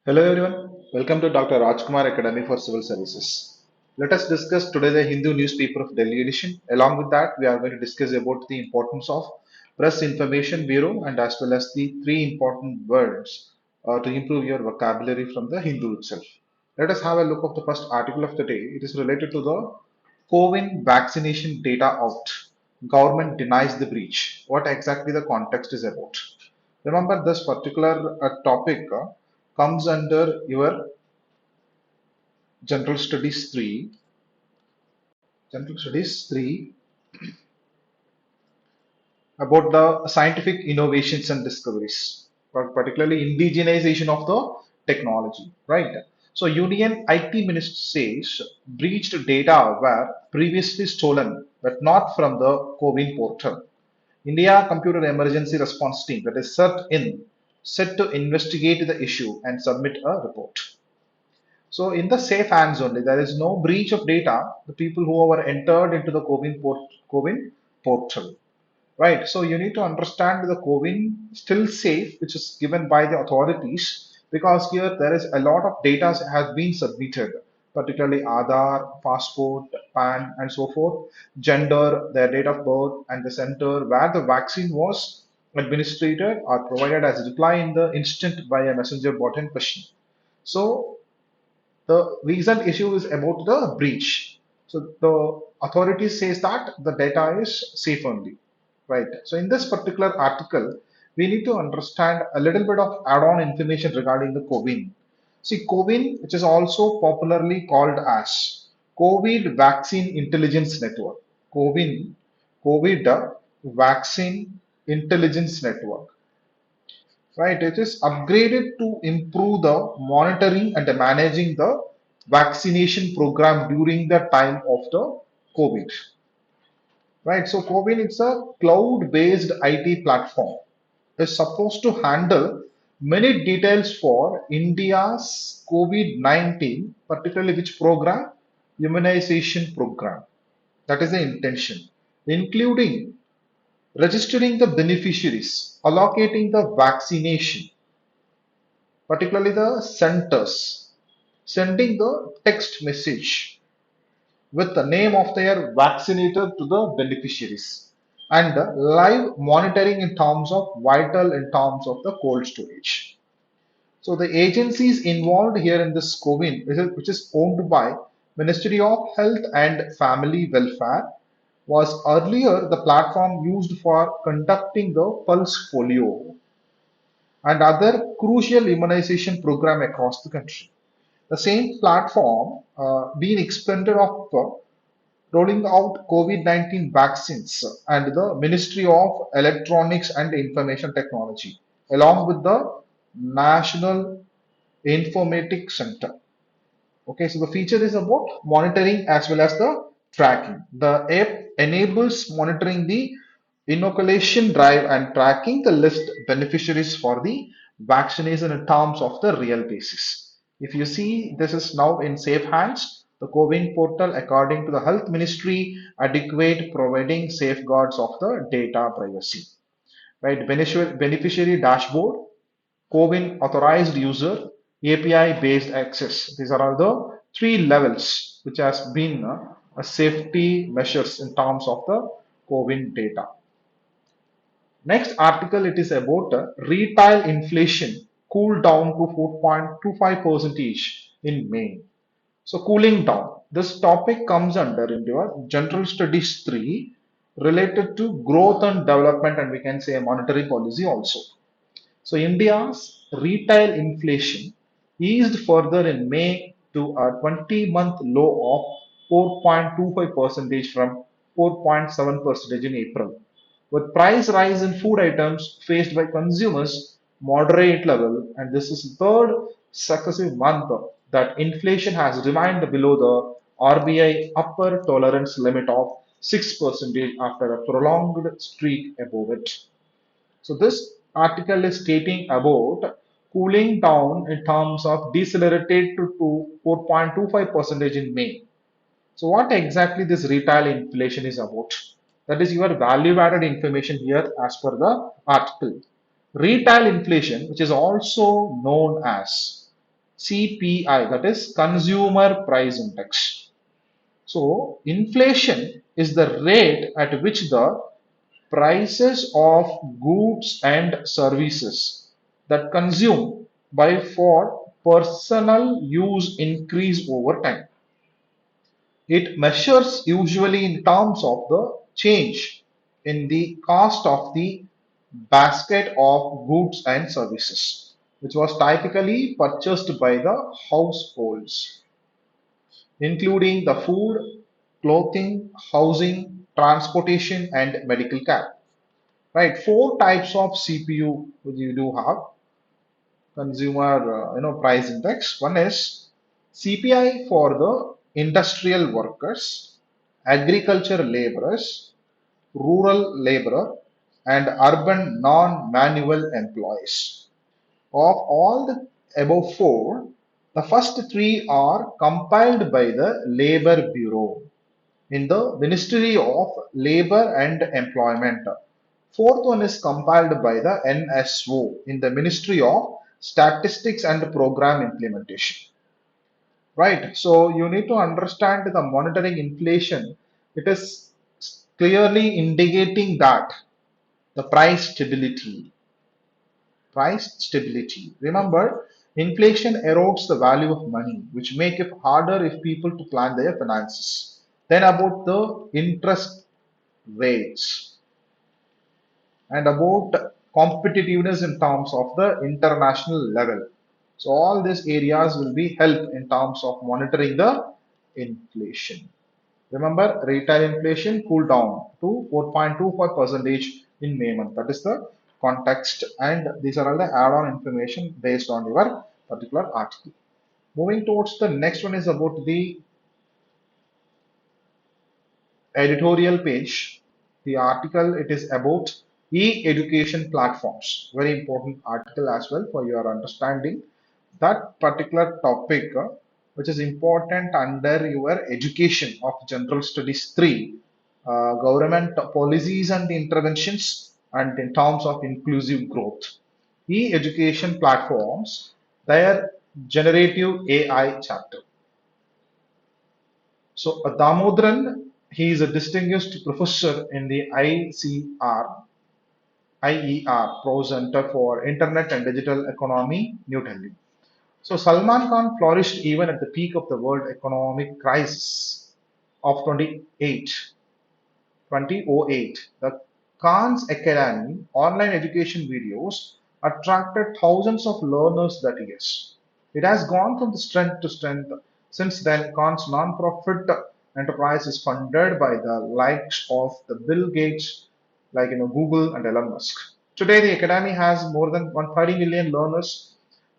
Hello everyone, welcome to Dr. Rajkumar Academy for Civil Services. Let us discuss today the Hindu newspaper of Delhi edition. Along with that, we are going to discuss about the importance of Press Information Bureau and as well as the three important words to improve your vocabulary from the Hindu itself. Let us have a look at the first article of the day. It is related to the Cowin vaccination data out. Government denies the breach. What exactly the context is about? Remember, this particular topic comes under your General Studies 3, General Studies 3 about the scientific innovations and discoveries, particularly indigenization of the technology, right? So, Union IT Minister says breached data were previously stolen, but not from the Cowin portal. India Computer Emergency Response Team, that is CERT-IN, set to investigate the issue and submit a report. So in the safe hands only, there is no breach of data. The people who were entered into the Cowin portal, right? So you need to understand the Cowin still safe, which is given by the authorities, because here there is a lot of data has been submitted, particularly Aadhaar, passport, PAN, and so forth, gender, their date of birth, and the center where the vaccine was administered or provided as a reply in the instant by a messenger bot in question. So the recent issue is about the breach. So the authority says that the data is safe only, right? So in this particular article, we need to understand a little bit of add-on information regarding the Cowin. See, Cowin, which is also popularly called as COVID Vaccine Intelligence Network. Cowin, COVID Vaccine Intelligence Network, right? It is upgraded to improve the monitoring and the managing the vaccination program during the time of the COVID, right? So Cowin, it's a cloud-based IT platform. It's supposed to handle many details for India's COVID-19, particularly which program? Immunization program. That is the intention, including registering the beneficiaries, allocating the vaccination, particularly the centers, sending the text message with the name of their vaccinator to the beneficiaries, and the live monitoring in terms of vital in terms of the cold storage. So the agencies involved here in this Cowin, which is owned by Ministry of Health and Family Welfare, was earlier the platform used for conducting the pulse polio and other crucial immunization program across the country. The same platform being expanded of rolling out COVID-19 vaccines and the Ministry of Electronics and Information Technology, along with the National Informatics Center. Okay, so the feature is about monitoring as well as the tracking. The app enables monitoring the inoculation drive and tracking the list beneficiaries for the vaccination in terms of the real basis. If you see, this is now in safe hands. The Cowin portal, according to the Health Ministry, adequate providing safeguards of the data privacy. Right, beneficiary dashboard, Cowin authorized user, API based access. These are all the three levels which has been a safety measures in terms of the Cowin data. Next article, it is about retail inflation cooled down to 4.25 percentage in May. So cooling down. This topic comes under into your General Studies 3 related to growth and development, and we can say monetary policy also. So India's retail inflation eased further in May to a 20-month low of 4.25 percentage from 4.7 percentage in April. With price rise in food items faced by consumers moderate level, and this is the third successive month that inflation has remained below the RBI upper tolerance limit of 6% after a prolonged streak above it. So this article is stating about cooling down in terms of decelerated to 4.25 percentage in May. So what exactly this retail inflation is about? That is your value added information here as per the article. Retail inflation, which is also known as CPI, that is Consumer Price Index. So, inflation is the rate at which the prices of goods and services that consume by for personal use increase over time. It measures usually in terms of the change in the cost of the basket of goods and services, which was typically purchased by the households, including the food, clothing, housing, transportation, and medical care. Right, four types of CPU you do have consumer price index. One is CPI for the industrial workers, agriculture laborers, rural laborer, and urban non-manual employees. Of all the above four, the first three are compiled by the Labor Bureau in the Ministry of Labor and Employment. Fourth one is compiled by the NSO in the Ministry of Statistics and Program Implementation. Right. So you need to understand the monitoring inflation. It is clearly indicating that the price stability. Price stability. Remember, inflation erodes the value of money, which make it harder if people to plan their finances. Then about the interest rates and about competitiveness in terms of the international level. So all these areas will be help in terms of monitoring the inflation. Remember, retail inflation cooled down to 4.25 percentage in May month. That is the context, and these are all the add-on information based on your particular article. Moving towards the next one is about the editorial page. The article it is about e-education platforms. Very important article as well for your understanding that particular topic, which is important under your education of General Studies 3, government policies and interventions, and in terms of inclusive growth. E-education platforms, their generative AI chapter. So Damodaran, he is a distinguished professor in the IER Pro Center for Internet and Digital Economy, New Delhi. So Salman Khan flourished even at the peak of the world economic crisis of 2008. The Khan's Academy online education videos attracted thousands of learners that year. It has gone from the strength to strength. Since then, Khan's non-profit enterprise is funded by the likes of the Bill Gates, like Google and Elon Musk. Today, the academy has more than 130 million learners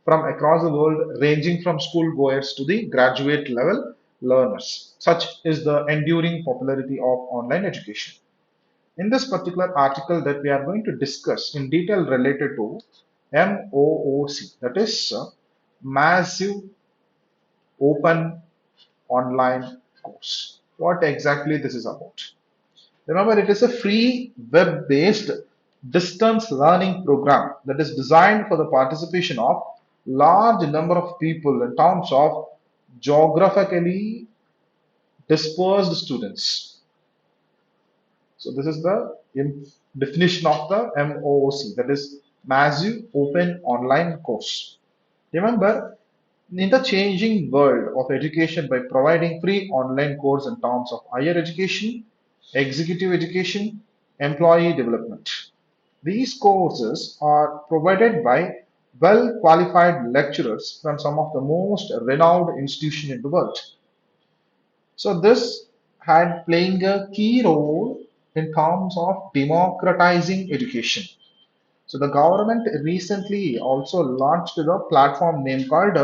from across the world, ranging from school goers to the graduate level learners. Such is the enduring popularity of online education. In this particular article that we are going to discuss in detail related to MOOC, that is Massive Open Online Course. What exactly this is about? Remember, it is a free web-based distance learning program that is designed for the participation of large number of people in terms of geographically dispersed students. So this is the definition of the MOOC, that is Massive Open Online Course. Remember, in the changing world of education by providing free online course in terms of higher education, executive education, employee development. These courses are provided by well qualified lecturers from some of the most renowned institutions in the world. So this had playing a key role in terms of democratizing education. So the government recently also launched the platform name called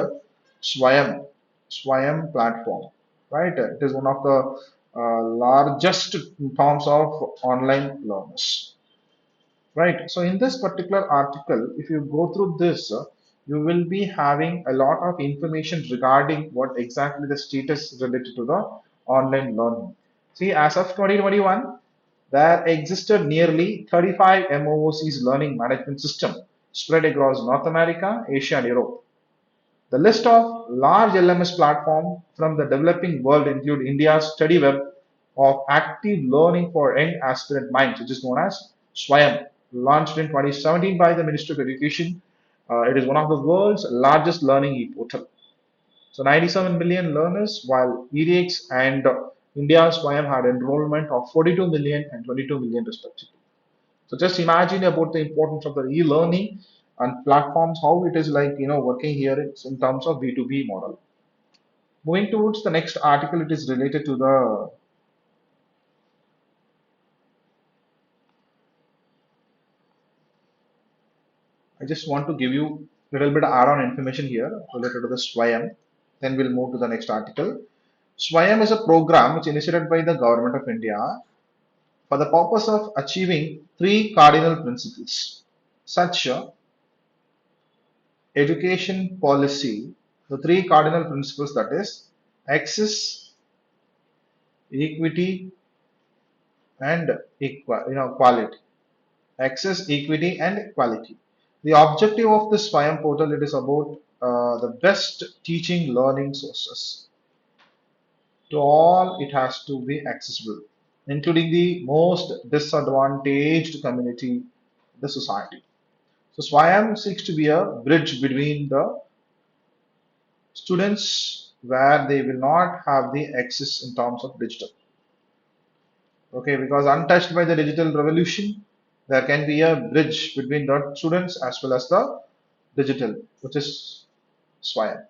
Swayam, Swayam platform, right? It is one of the largest in terms of online learners, right? So in this particular article, if you go through this, you will be having a lot of information regarding what exactly the status related to the online learning. See, as of 2021, there existed nearly 35 MOOCs learning management system spread across North America, Asia, and Europe. The list of large LMS platforms from the developing world include India's study web of active learning for young aspirant minds, which is known as SWAYAM, launched in 2017 by the Ministry of Education. It is one of the world's largest learning e-portal. So 97 million learners, while EDX and India's SWAYAM had enrollment of 42 million and 22 million respectively. So just imagine about the importance of the e-learning and platforms, how it is like, working here in terms of B2B model. Moving towards the next article, it is related to the, I just want to give you a little bit of add-on information here related to the SWAYAM. Then we'll move to the next article. SWAYAM is a program which initiated by the government of India for the purpose of achieving three cardinal principles, such education policy, the three cardinal principles, that is access, equity, and quality. Access, equity, and equality. The objective of this SWAYAM portal, it is about the best teaching learning sources. To all, it has to be accessible, including the most disadvantaged community in the society. So SWAYAM seeks to be a bridge between the students where they will not have the access in terms of digital. Okay, because untouched by the digital revolution, there can be a bridge between the students as well as the digital, which is SWAYAM.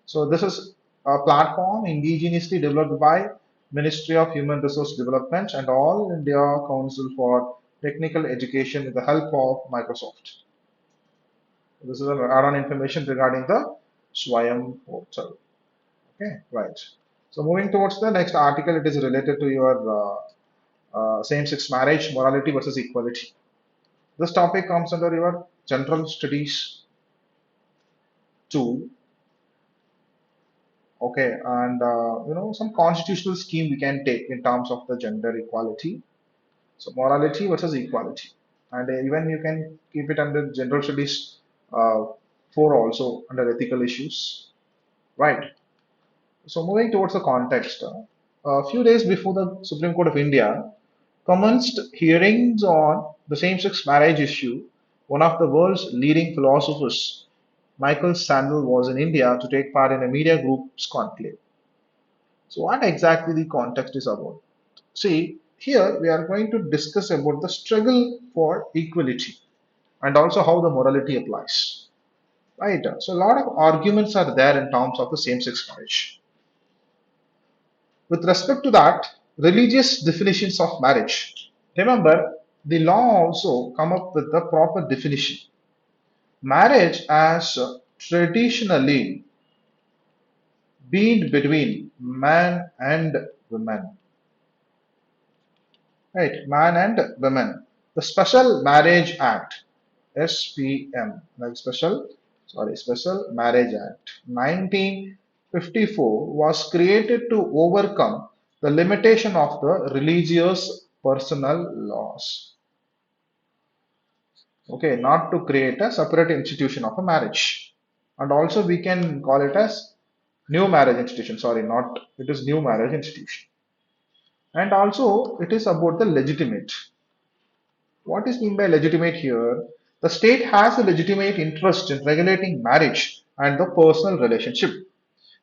So this is a platform indigenously developed by Ministry of Human Resource Development and All India Council for Technical Education with the help of Microsoft. This is an add-on information regarding the SWAYAM portal. Okay, right. So moving towards the next article, it is related to your same-sex marriage, morality versus equality. This topic comes under your general studies 2. Okay, and some constitutional scheme we can take in terms of the gender equality. So morality versus equality, and even you can keep it under general studies 4 also under ethical issues, right? So moving towards the context, a few days before the Supreme Court of India commenced hearings on the same-sex marriage issue, one of the world's leading philosophers, Michael Sandel, was in India to take part in a media group's conclave. So what exactly the context is about? See, here we are going to discuss about the struggle for equality and also how the morality applies. Right. So a lot of arguments are there in terms of the same-sex marriage. With respect to that, religious definitions of marriage. Remember, the law also come up with the proper definition. Marriage as traditionally been between man and woman. Right, man and women. The Special Marriage Act, SPM, like Special Marriage Act, 1954 was created to overcome the limitation of the religious personal laws. Okay, not to create a separate institution of a marriage. And also we can call it as new marriage institution. Sorry, not it is new marriage institution. And also it is about the legitimate. What is meant by legitimate here? The state has a legitimate interest in regulating marriage and the personal relationship.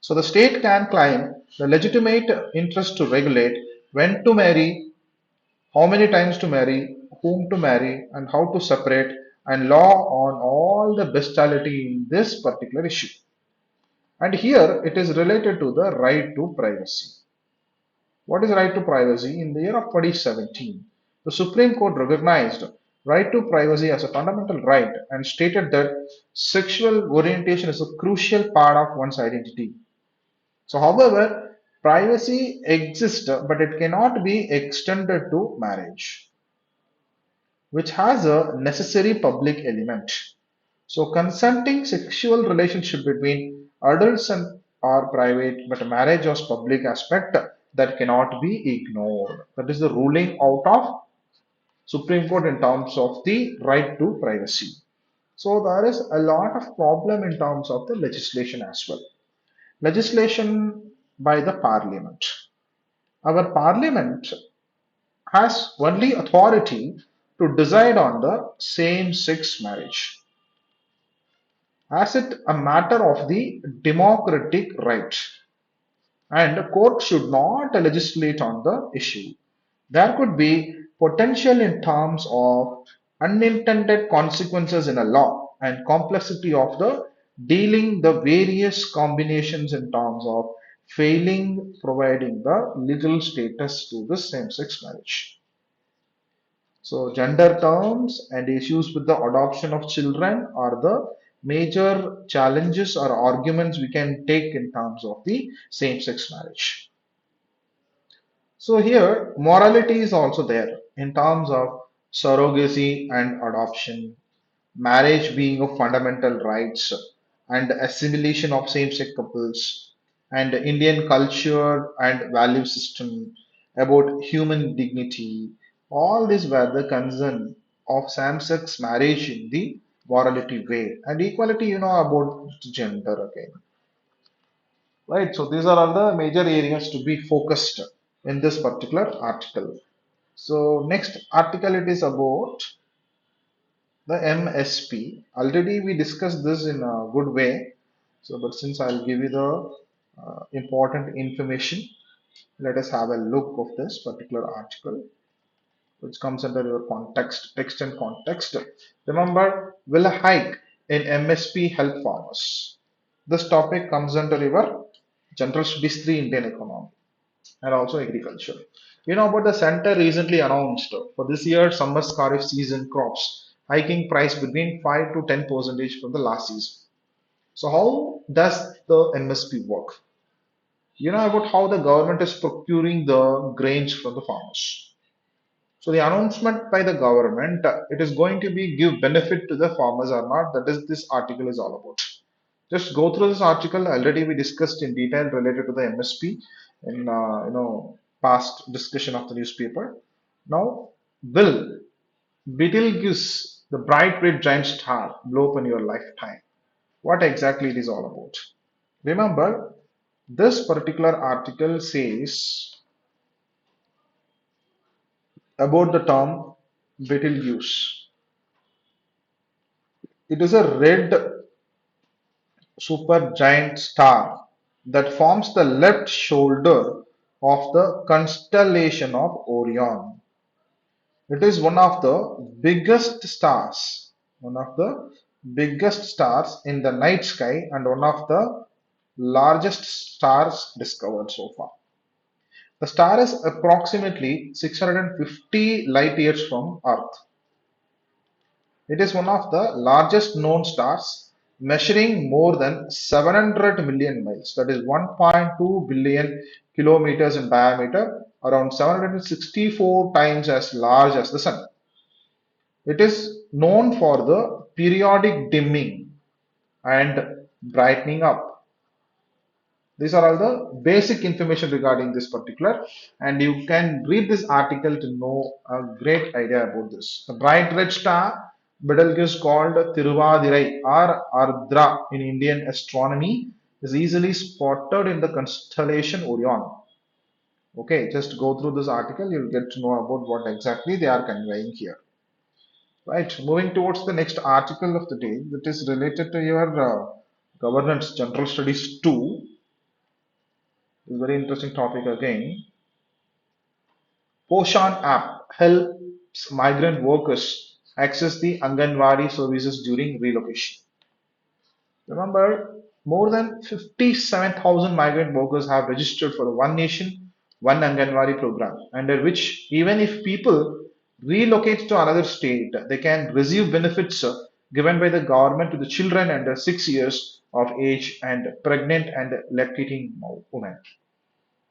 So the state can claim the legitimate interest to regulate when to marry, how many times to marry, whom to marry, and how to separate, and law on all the bestiality in this particular issue. And here it is related to the right to privacy. What is right to privacy? In the year of 2017, the Supreme Court recognized right to privacy as a fundamental right and stated that sexual orientation is a crucial part of one's identity. So, however, privacy exists, but it cannot be extended to marriage, which has a necessary public element. So, consenting sexual relationship between adults and are private, but marriage is public aspect that cannot be ignored. That is the ruling out of Supreme Court in terms of the right to privacy. So there is a lot of problem in terms of the legislation as well. Legislation by the parliament. Our parliament has only authority to decide on the same-sex marriage, as it a matter of the democratic right, and the court should not legislate on the issue. There could be potential in terms of unintended consequences in a law and complexity of the dealing the various combinations in terms of failing providing the legal status to the same-sex marriage. So gender terms and issues with the adoption of children are the major challenges or arguments we can take in terms of the same-sex marriage. So here, morality is also there in terms of surrogacy and adoption, marriage being of fundamental rights, and assimilation of same-sex couples, and Indian culture and value system about human dignity. All these were the concern of same-sex marriage in the morality way, and equality, about gender again, right? So these are all the major areas to be focused in this particular article. So next article it is about the MSP. Already we discussed this in a good way. So, but since I'll give you the important information, let us have a look of this particular article, which comes under your context, text and context. Remember, will a hike in MSP help farmers? This topic comes under your General Studies 3 Indian Economy and also agriculture. You know about the center recently announced for this year summer kharif season crops hiking price between 5 to 10 percentage from the last season. So how does the MSP work? You know about how the government is procuring the grains from the farmers. So the announcement by the government, it is going to be give benefit to the farmers or not. That is this article is all about. Just go through this article. Already we discussed in detail related to the MSP in past discussion of the newspaper. Now, will Betelgeuse, the bright red giant star, blow up in your lifetime? What exactly it is all about? Remember, this particular article says about the term Betelgeuse. It is a red supergiant star that forms the left shoulder of the constellation of Orion. It is one of the biggest stars in the night sky and one of the largest stars discovered so far. The star is approximately 650 light years from Earth. It is one of the largest known stars, measuring more than 700 million miles, that is 1.2 billion kilometers in diameter, around 764 times as large as the Sun. It is known for the periodic dimming and brightening up. These are all the basic information regarding this particular, and you can read this article to know a great idea about this. The bright red star, Betelgeuse called Tiruvadirai or Ardra in Indian astronomy, is easily spotted in the constellation Orion. Okay, just go through this article, you'll get to know about what exactly they are conveying here. Right, moving towards the next article of the day that is related to your governance general studies 2. Is very interesting topic again. Poshan app helps migrant workers access the Anganwadi services during relocation. Remember, more than 57,000 migrant workers have registered for the One Nation, One Anganwadi program, under which even if people relocate to another state, they can receive benefits given by the government to the children under 6 years of age and pregnant and lactating women.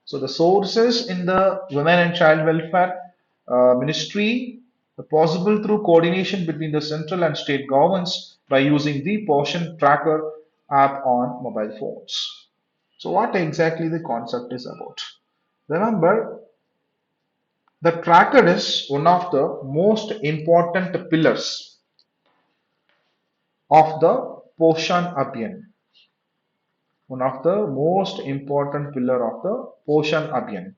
So the sources in the Women and Child Welfare Ministry are possible through coordination between the central and state governments by using the Portion Tracker app on mobile phones. So what exactly the concept is about? Remember, the tracker is one of the most important pillars of the Poshan Abhiyan, one of the most important pillar of the Poshan Abhiyan.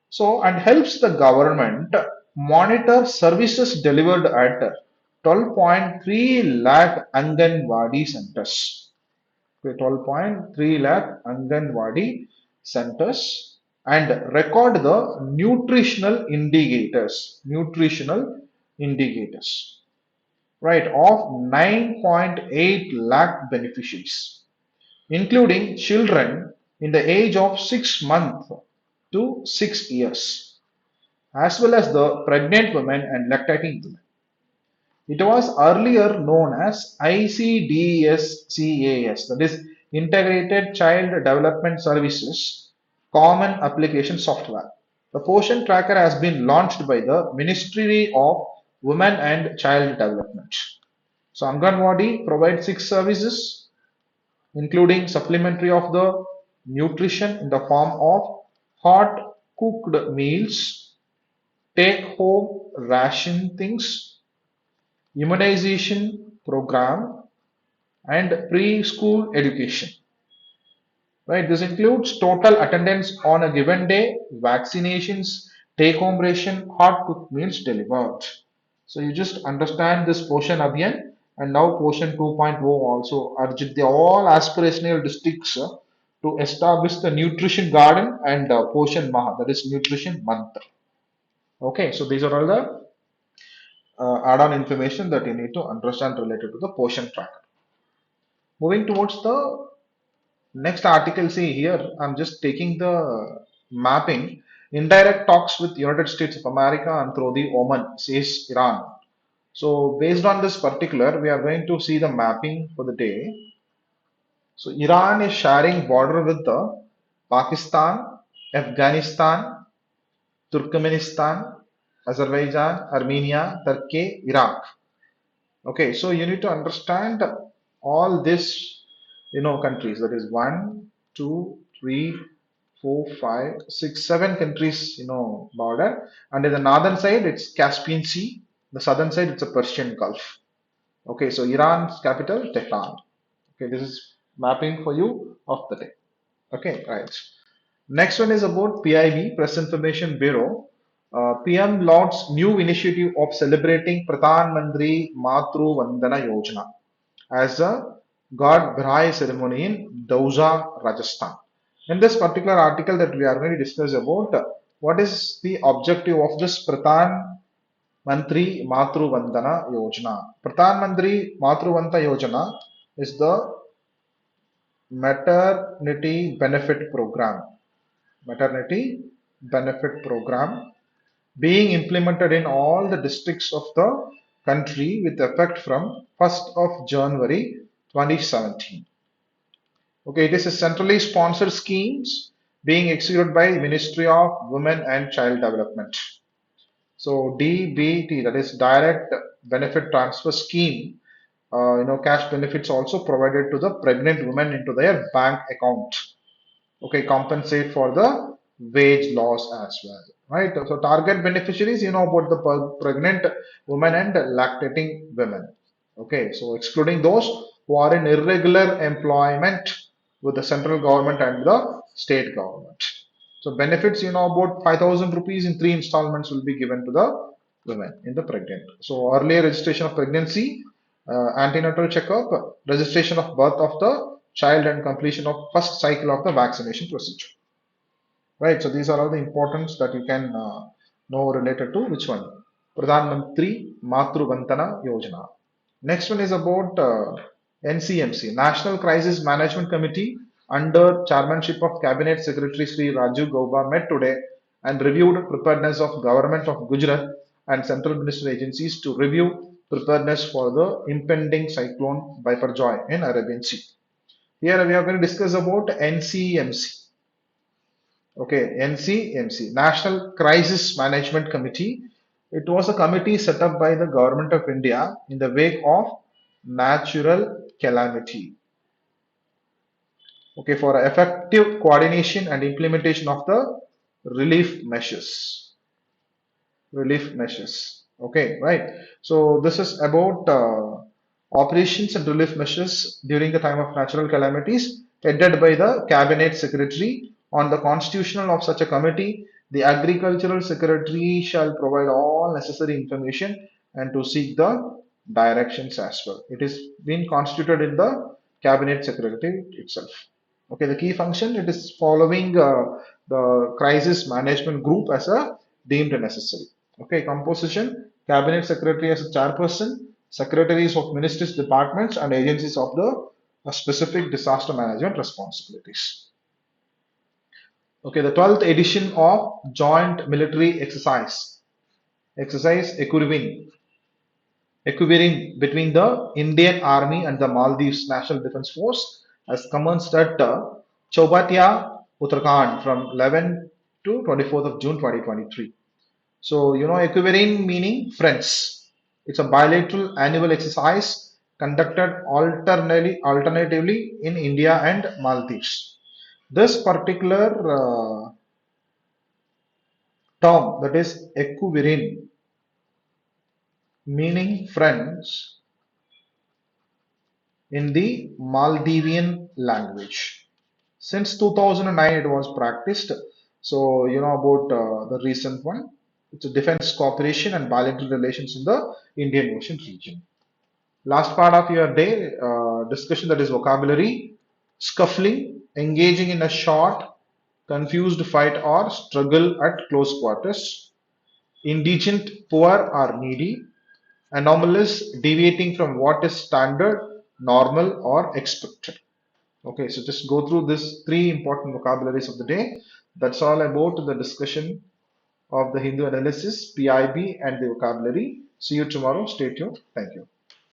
So, and helps the government monitor services delivered at 12.3 lakh Anganwadi centers. Okay, 12.3 lakh Anganwadi centers and record the nutritional indicators, right, of 9.8 lakh beneficiaries, including children in the age of 6 months to 6 years, as well as the pregnant women and lactating women. It was earlier known as ICDSCAS, that is Integrated Child Development Services Common Application Software. The Portion Tracker has been launched by the Ministry of Women and Child Development. So Anganwadi provides 6 services, including supplementary of the nutrition in the form of hot cooked meals, take home ration things, immunization program, and preschool education. Right? This includes total attendance on a given day, vaccinations, take home ration, hot cooked meals delivered. So you just understand this Poshan Abhiyan, and now Poshan 2.0 also urged the all aspirational districts to establish the nutrition garden and Poshan Maha, that is nutrition month. Okay, so these are all the add-on information that you need to understand related to the Poshan tracker. Moving towards the next article, see here, I'm just taking the mapping. Indirect talks with United States of America and through the Oman, says Iran. So based on this particular, we are going to see the mapping for the day. So Iran is sharing border with the Pakistan, Afghanistan, Turkmenistan, Azerbaijan, Armenia, Turkey, Iraq. Okay, so you need to understand all this, countries. That is one, two, three, four, five, six, 7 countries, border. And in the northern side, it's Caspian Sea. The southern side, it's a Persian Gulf. Okay, so Iran's capital, Tehran. Okay, this is mapping for you of the day. Okay, right. Next one is about PIB, Press Information Bureau. PM launches new initiative of celebrating Pradhan Mantri Matru Vandana Yojana as a God Bhrai ceremony in Dausa, Rajasthan. In this particular article that we are going to discuss about, what is the objective of this Pradhan Mantri Matru Vandana Yojana? Pradhan Mantri Matru Vandana Yojana is the maternity benefit program. Maternity benefit program being implemented in all the districts of the country with effect from 1st of January 2017. Okay, it is a centrally sponsored schemes being executed by Ministry of Women and Child Development. So DBT, that is Direct Benefit Transfer Scheme, cash benefits also provided to the pregnant women into their bank account. Okay, compensate for the wage loss as well, right? So target beneficiaries, about the pregnant women and lactating women. Okay, so excluding those who are in irregular employment with the central government and the state government. So benefits, about 5,000 rupees in 3 installments will be given to the women in the pregnant. So earlier registration of pregnancy, antenatal checkup, registration of birth of the child, and completion of first cycle of the vaccination procedure. Right. So these are all the importance that you can know related to which one? Pradhan Mantri Matru Vandana Yojana. Next one is about NCMC, National Crisis Management Committee, under chairmanship of Cabinet Secretary Sri Raju Gauba, met today and reviewed preparedness of Government of Gujarat and central ministry agencies to review preparedness for the impending cyclone Biparjoy in Arabian Sea. Here we are going to discuss about NCMC. Okay, NCMC, National Crisis Management Committee. It was a committee set up by the Government of India in the wake of natural calamity. Okay, for effective coordination and implementation of the relief measures. Relief measures. Okay, right. So this is about operations and relief measures during the time of natural calamities, headed by the Cabinet Secretary. On the constitutional of such a committee, the Agricultural Secretary shall provide all necessary information and to seek the directions as well. It is been constituted in the Cabinet Secretary itself. Okay, the key function, it is following the crisis management group as a deemed necessary. Okay, composition, Cabinet Secretary as a chairperson, secretaries of ministries, departments, and agencies of the specific disaster management responsibilities. Okay, the 12th edition of Joint Military Exercise Equivalent between the Indian Army and the Maldives National Defence Force has commenced at Chowbatia, Uttarakhand from 11 to 24th of June 2023. So, equivalent meaning friends. It's a bilateral annual exercise conducted alternatively in India and Maldives. This particular term, that is equivalent, meaning friends, in the Maldivian language. Since 2009, it was practiced. So, you know about the recent one. It's a defense cooperation and bilateral relations in the Indian Ocean region. Last part of your day discussion, that is vocabulary, scuffling, engaging in a short, confused fight or struggle at close quarters, indigent, poor or needy, anomalous, deviating from what is standard, normal or expected. Okay, so just go through these three important vocabularies of the day. That's all about the discussion of the Hindu analysis, PIB, and the vocabulary. See you tomorrow. Stay tuned. Thank you.